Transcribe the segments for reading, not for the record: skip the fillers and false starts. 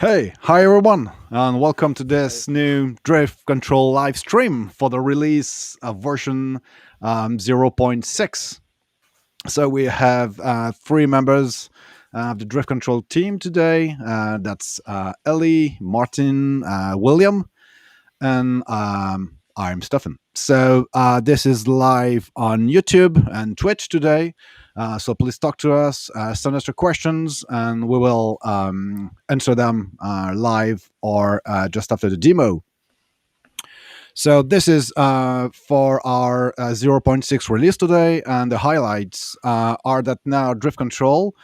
Hi everyone, and welcome to this new drift control live stream for the release of version 0.6. So we have three members of the drift control team today. That's Ellie, Martin, William, and I'm Stefan. So this is live on YouTube and Twitch today. So please talk to us, send us your questions, and we will answer them live or just after the demo. So this is for our zero point 0.6 release today, and the highlights are that now Drift Control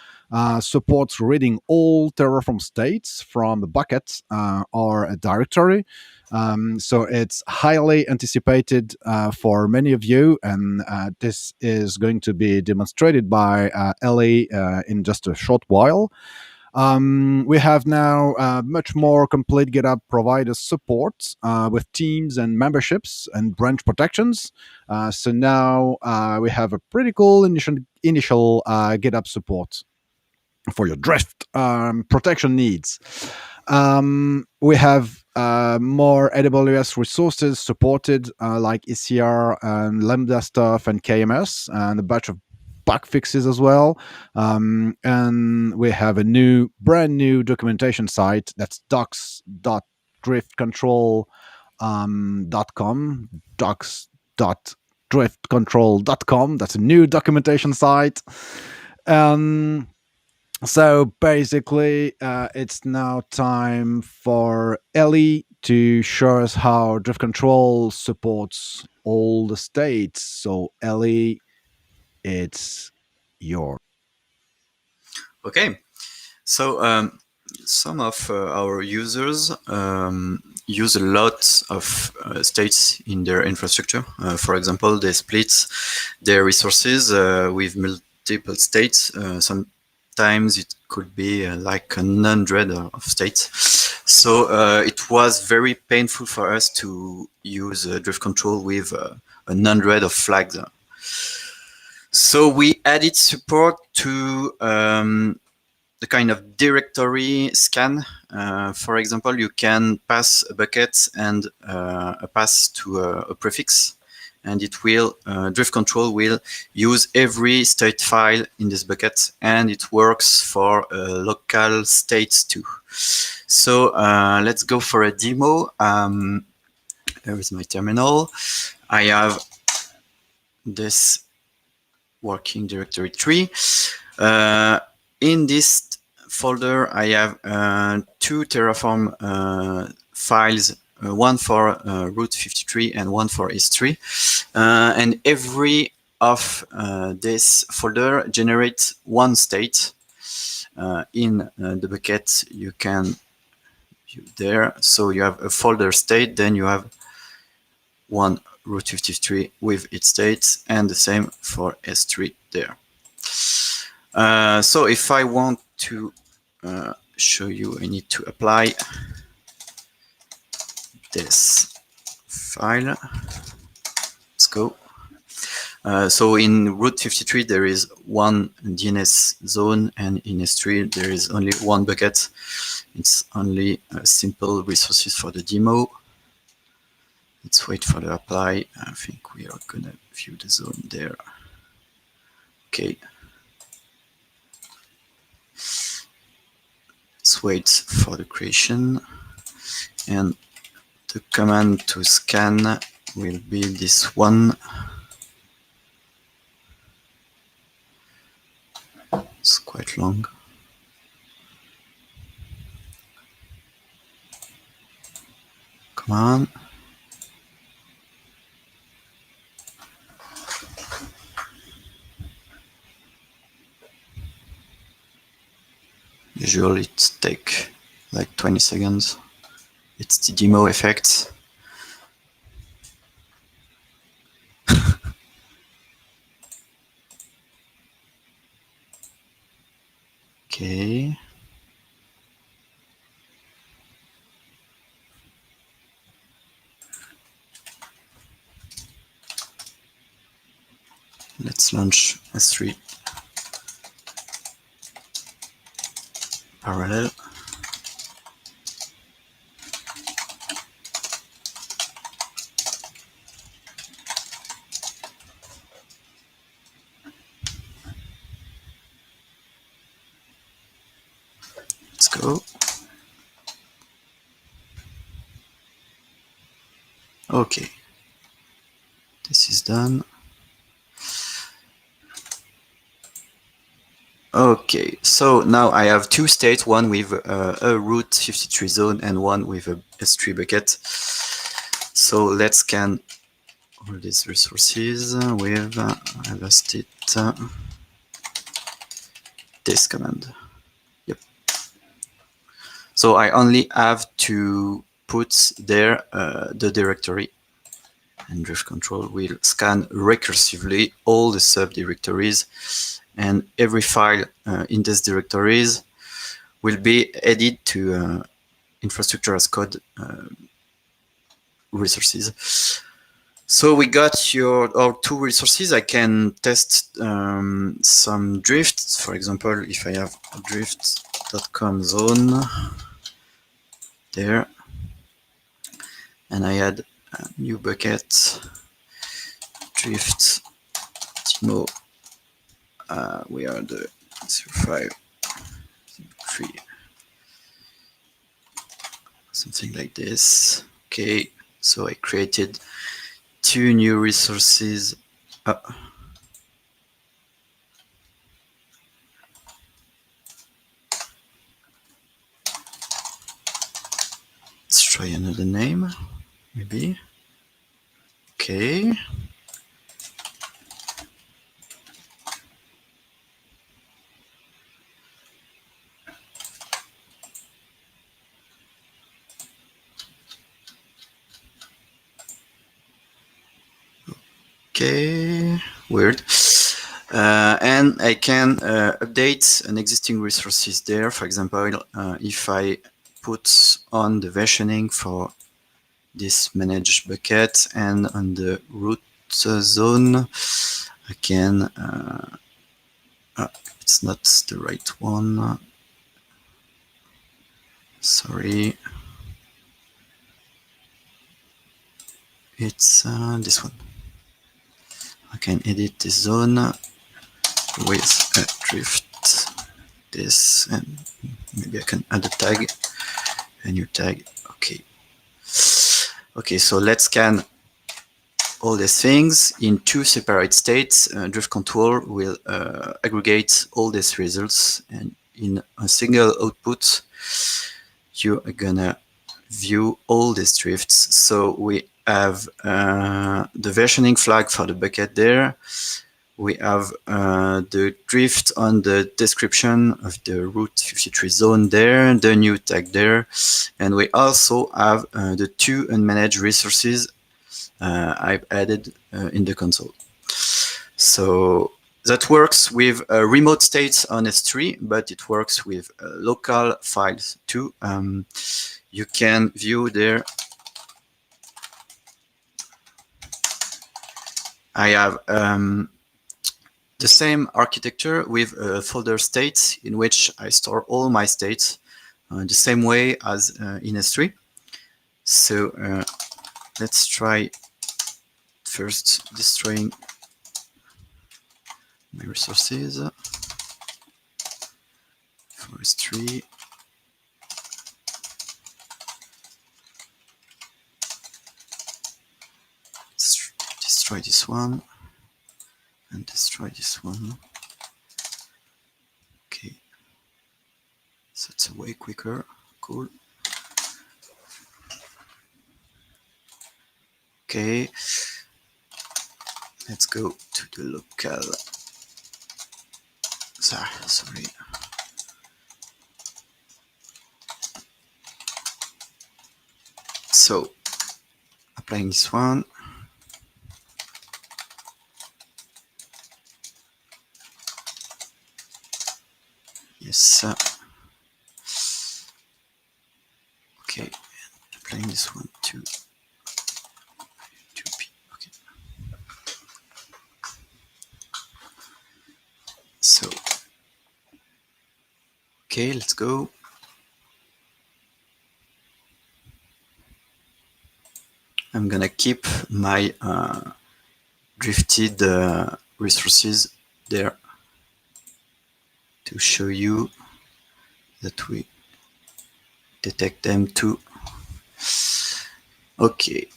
supports reading all Terraform states from the bucket or a directory. So it's highly anticipated for many of you, and this is going to be demonstrated by Ellie in just a short while. We have now much more complete GitHub provider support with teams and memberships and branch protections. So now we have a pretty cool initial GitHub support for your drift protection needs. We have more AWS resources supported, like ECR and Lambda stuff and KMS, and a bunch of bug fixes as well. And we have a brand new documentation site that's docs.driftcontrol.com, docs.driftcontrol.com. That's a new documentation site. So basically, it's now time for Ellie to show us how drift control supports all the states. So Ellie, it's your. Okay, so some of our users use a lot of states in their infrastructure. For example, they split their resources with multiple states. Sometimes it could be like 100 of states. So it was very painful for us to use drift control with 100 of flags. So we added support to the kind of directory scan. For example, you can pass a bucket and a pass to a prefix, and it will drift control will use every state file in this bucket, and it works for local states too. So let's go for a demo. Here is my terminal. I have this working directory tree. In this folder, I have 2 Terraform files, one for root 53 and one for S3. And every of this folder generates one state. In the bucket, you can view there. So you have a folder state, then you have one root 53 with its state, and the same for S3 there. So if I want to show you, I need to apply this file. Let's go. So in root 53 there is one DNS zone, and in S3 there is only one bucket. It's only simple resources for the demo. Let's wait for the apply. I think we are gonna view the zone there. Okay. Let's wait for the creation, and the command to scan will be this one. It's quite long. Come on. Usually it takes like 20 seconds. It's the demo effect. Okay. Let's launch S3 parallel. go. Okay, this is done. Okay, so now I have two states, one with a root 53 zone and one with a S3 bucket. So let's scan all these resources with I lost it, this command. Yep. So I only have to put there the directory, and driftctl will scan recursively all the subdirectories, and every file in these directories will be added to infrastructure as code resources. So we got our two resources. I can test some drifts. For example, if I have a drift.com zone there, and I add a new bucket, drift demo, we are the 05, 3, something like this. Okay, so I created two new resources. Let's try another name, maybe. Okay. Okay, weird. And I can update an existing resources there. For example, if I put on the versioning for this managed bucket and on the root zone, I can, it's not the right one. Sorry. It's this one. I can edit this zone with a drift this, and maybe I can add a tag, a new tag. Okay. Okay, so let's scan all these things in two separate states. driftctl will aggregate all these results, and in a single output, you are gonna view all these drifts. So we have the versioning flag for the bucket there. We have the drift on the description of the root 53 zone there, the new tag there, and we also have the two unmanaged resources I've added in the console. So that works with remote states on S3, but it works with local files too. You can view there. I have the same architecture with a folder state in which I store all my states the same way as in S3. So let's try first destroying my resources for S3. Let's destroy this one and destroy this one. Okay, so it's way quicker. Cool. Okay, let's go to the local. Sorry. So applying this one. Yes. Okay, applying this one to 2P. Okay. So, okay, let's go. I'm gonna keep my drifted resources there to show you that we detect them too. Okay,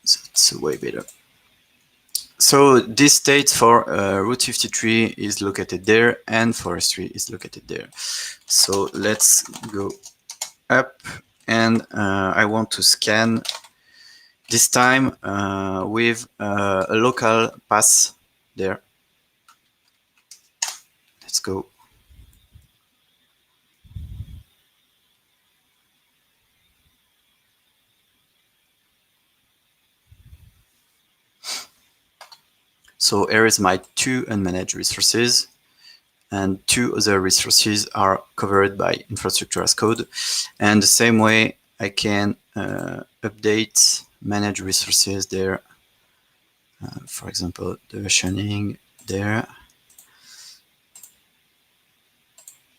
that's way better. So this state for Route 53 is located there, and forestry is located there. So let's go up, and I want to scan this time with a local pass there. Let's go. So here is my two unmanaged resources, and two other resources are covered by infrastructure as code. And the same way I can update manage resources there. For example, the versioning there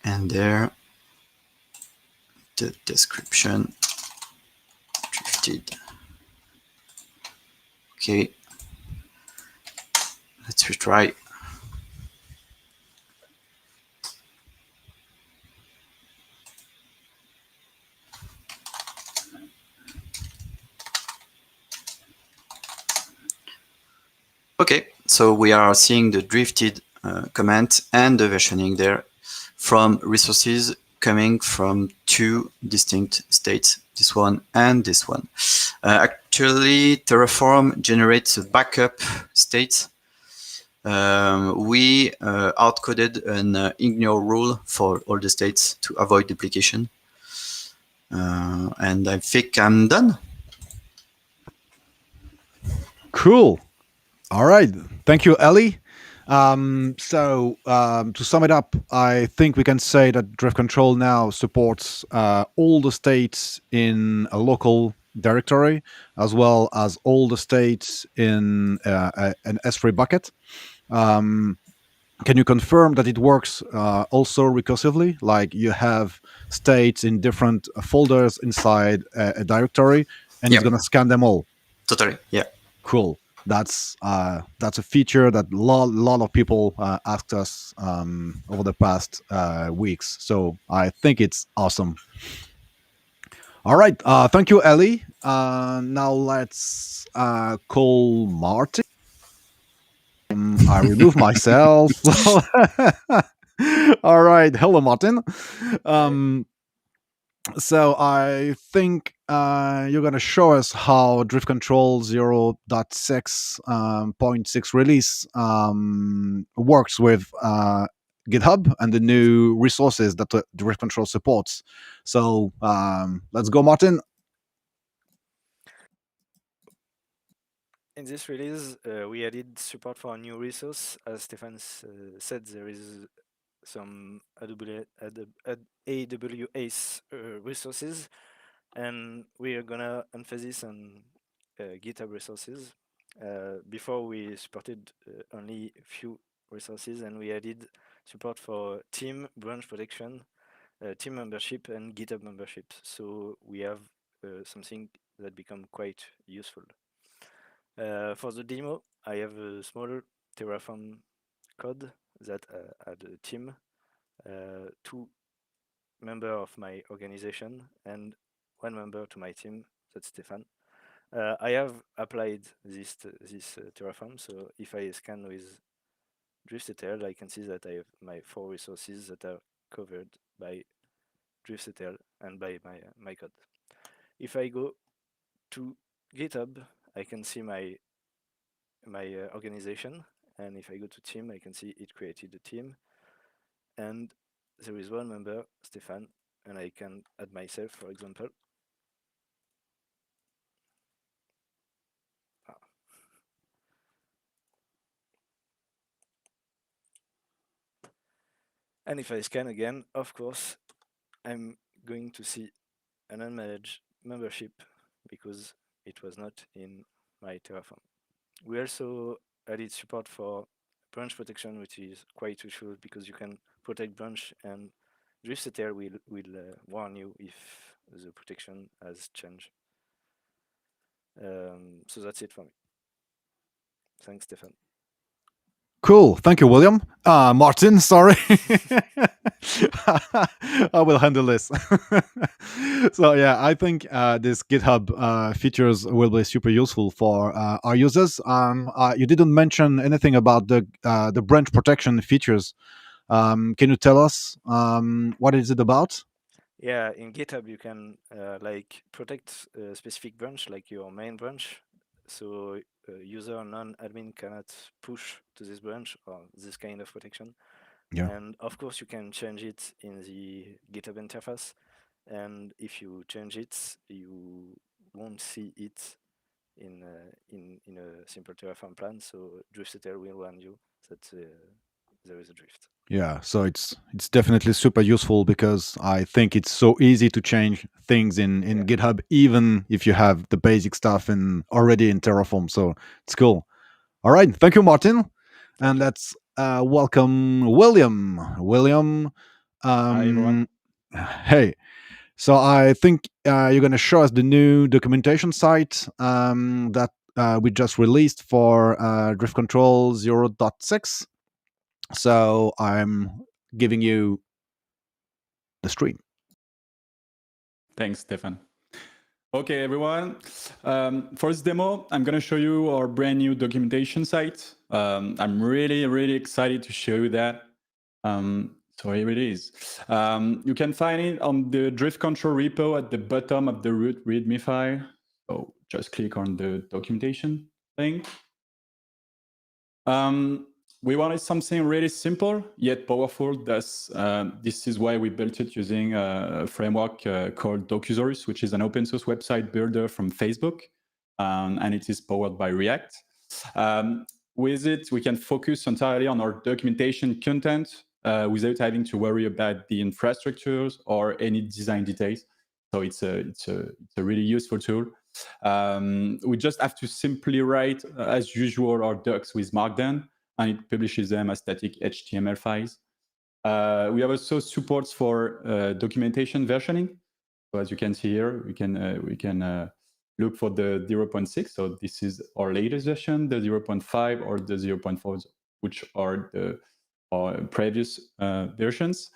and there, the description drifted. Okay, let's retry. Okay, so we are seeing the drifted comment and the versioning there from resources coming from two distinct states, this one and this one. Actually, Terraform generates a backup state. We outcoded an ignore rule for all the states to avoid duplication. And I think I'm done. Cool. All right. Thank you, Ellie. To sum it up, I think we can say that Drift Control now supports all the states in a local directory, as well as all the states in an S3 bucket. Um, can you confirm that it works also recursively? Like you have states in different folders inside a directory, and Yeah, it's going to scan them all. totally. Yeah. Cool. That's a feature that lot of people asked us over the past weeks. So I think it's awesome. All right. Thank you, Ellie. Now let's call Martin. I remove myself. All right. Hello, Martin. Hi. Um, so I think you're going to show us how Drift Control 0.6 release works with GitHub and the new resources that the Drift Control supports. So let's go, Martin. In this release, we added support for a new resource. As Stefan said, there is some AWS resources, and we are gonna emphasize on GitHub resources. Before we supported only a few resources, and we added support for team, branch protection, team membership, and GitHub memberships. So we have something that become quite useful. For the demo, I have a small Terraform code that had a team, two member of my organization, and one member to my team, that's Stefan. I have applied this Terraform, so if I scan with driftctl, I can see that I have my four resources that are covered by driftctl and by my code. If I go to GitHub, I can see my organization, and if I go to team, I can see it created a team, and there is one member, Stefan, and I can add myself, for example. Ah. And if I scan again, of course, I'm going to see an unmanaged membership because it was not in my Terraform. We also added support for branch protection, which is quite useful because you can protect branch, and driftctl will warn you if the protection has changed. So that's it for me. Thanks, Stefan. Cool. Thank you, William. Martin, sorry. I will handle this. So yeah, I think this GitHub features will be super useful for our users. You didn't mention anything about the branch protection features. Can you tell us what is it about? Yeah, in GitHub you can like protect a specific branch, like your main branch, so user non-admin cannot push to this branch or this kind of protection. Yeah. And of course, you can change it in the GitHub interface. And if you change it, you won't see it in a simple Terraform plan. So driftctl will warn you that there is a drift. Yeah, so it's definitely super useful because I think it's so easy to change things in Yeah. GitHub, even if you have the basic stuff in already in Terraform. So it's cool. All right, thank you, Martin, Thank and you. let's welcome William. William, Hi, everyone. hey. So I think you're going to show us the new documentation site that we just released for Drift Control 0.6. So I'm giving you the stream. Thanks, Stefan. Okay, everyone. For this demo, I'm going to show you our brand new documentation site. I'm really, really excited to show you that. So here it is. You can find it on the drift control repo at the bottom of the root README file. So just click on the documentation thing. We wanted something really simple yet powerful. This is why we built it using a framework called Docusaurus, which is an open source website builder from Facebook, and it is powered by React. With it, we can focus entirely on our documentation content without having to worry about the infrastructures or any design details. So it's a really useful tool. We just have to simply write, as usual, our docs with Markdown, and it publishes them as static HTML files. We have also supports for documentation versioning. So as you can see here, we can look for the 0.6. So this is our latest version, the 0.5 or the 0.4, which are the previous versions.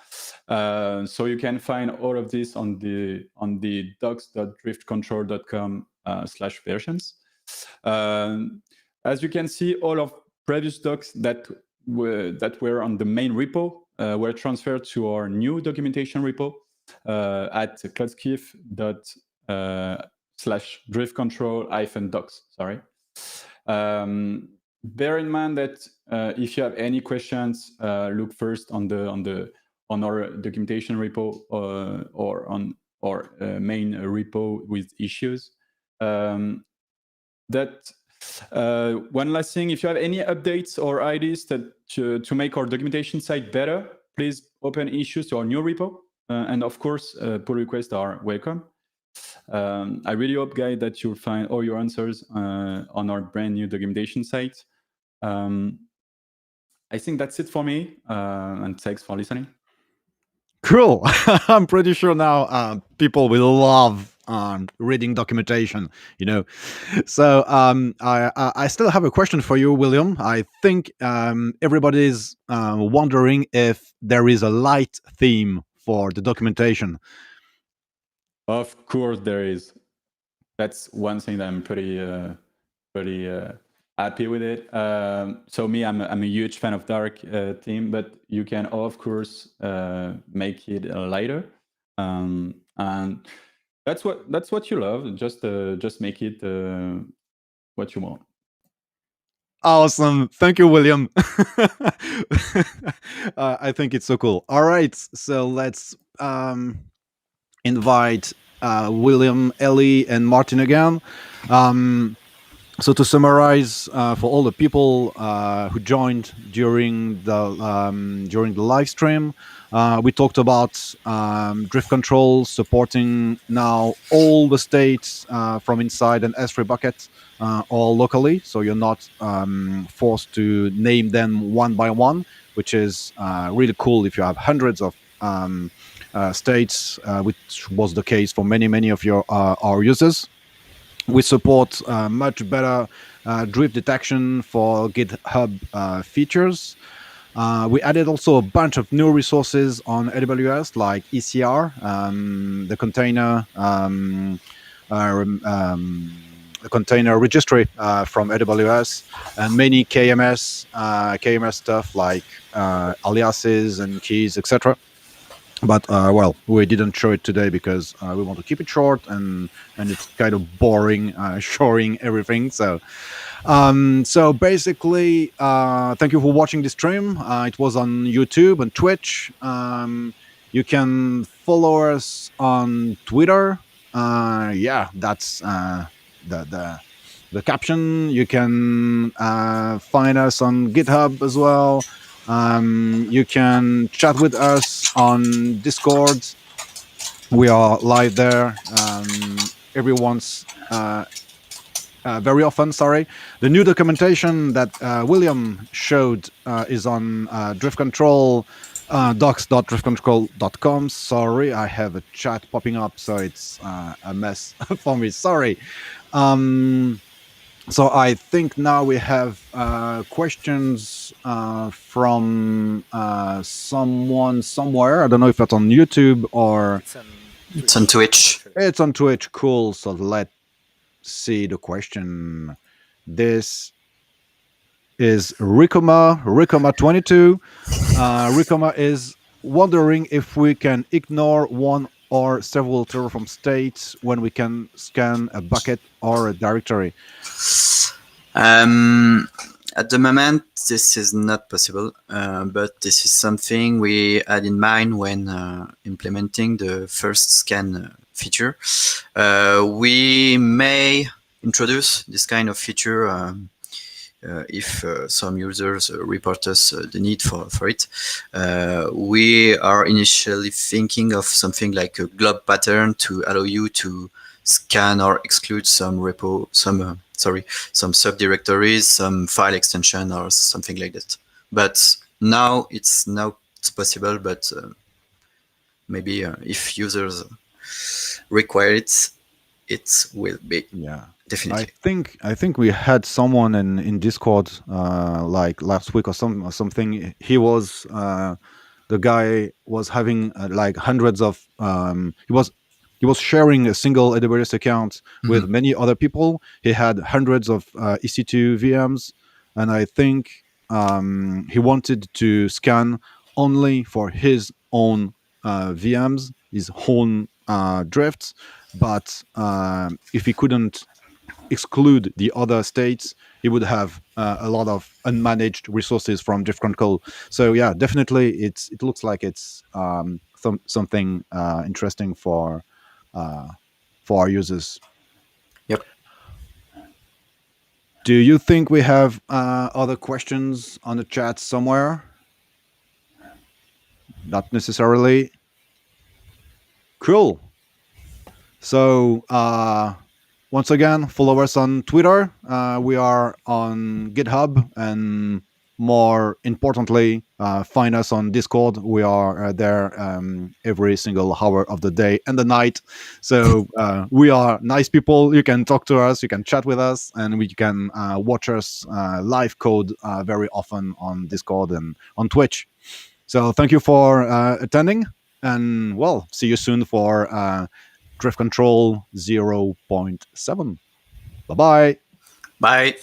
So you can find all of this on the docs.driftcontrol.com/versions. As you can see, all of previous docs that were on the main repo were transferred to our new documentation repo at cloudskiff./driftcontrol-docs. Sorry. Bear in mind that if you have any questions, look first on our documentation repo or on our main repo with issues. One last thing, if you have any updates or ideas to make our documentation site better, please open issues to our new repo. And of course, pull requests are welcome. I really hope, guys, that you'll find all your answers on our brand new documentation site. I think that's it for me, and thanks for listening. Cool. I'm pretty sure now people will love reading documentation, you know. So I still have a question for you, William. I think everybody's wondering if there is a light theme for the documentation. Of course there is. That's one thing that I'm pretty happy with it. So me, I'm a huge fan of dark theme, but you can of course make it lighter, and that's what you love. Just make it what you want. Awesome. Thank you, William. I think it's so cool. All right. So let's invite William, Ellie, and Martin again. So to summarize, for all the people who joined during the live stream, we talked about drift control supporting now all the states from inside an S3 bucket, all locally. So you're not forced to name them one by one, which is really cool if you have hundreds of states, which was the case for many of our users. We support much better drift detection for GitHub features. We added also a bunch of new resources on AWS, like ECR, the container registry from AWS, and many KMS stuff like aliases and keys, etc. But well, we didn't show it today because we want to keep it short, and it's kind of boring showing everything. So basically, thank you for watching this stream. It was on YouTube and Twitch. You can follow us on Twitter. Yeah, that's the caption. You can find us on GitHub as well. You can chat with us on Discord. We are live there every once very often. Sorry, the new documentation that William showed is on drift control docs.driftcontrol.com. Sorry, I have a chat popping up, so it's a mess for me. Sorry. So I think now we have questions from someone somewhere. I don't know if that's on YouTube or It's on Twitch. it's on Twitch. Cool. So let's see the question. This is Rikoma22. Rikoma is wondering if we can ignore one or several Terraform states when we can scan a bucket or a directory. At the moment, this is not possible, but this is something we had in mind when implementing the first scan feature. We may introduce this kind of feature if some users report us the need for it. We are initially thinking of something like a glob pattern to allow you to scan or exclude some some subdirectories, some file extension or something like that. But now it's possible, but maybe if users require it, it will be. Yeah. Definitely. I think we had someone in Discord like last week or something. He was the guy was having like hundreds of he was sharing a single AWS account with many other people. He had hundreds of EC2 VMs, and I think he wanted to scan only for his own VMs, his own drifts. But if he couldn't exclude the other states, he would have a lot of unmanaged resources from different code. So yeah, definitely, it looks like it's something interesting for our users. Yep. Do you think we have other questions on the chat somewhere? Not necessarily. Cool. So once again, follow us on Twitter. We are on GitHub, and more importantly, find us on Discord. We are there every single hour of the day and the night. So we are nice people. You can talk to us, you can chat with us, and we can watch us live code very often on Discord and on Twitch. So thank you for attending, and well, see you soon for Drift Control 0.7. Bye-bye. Bye.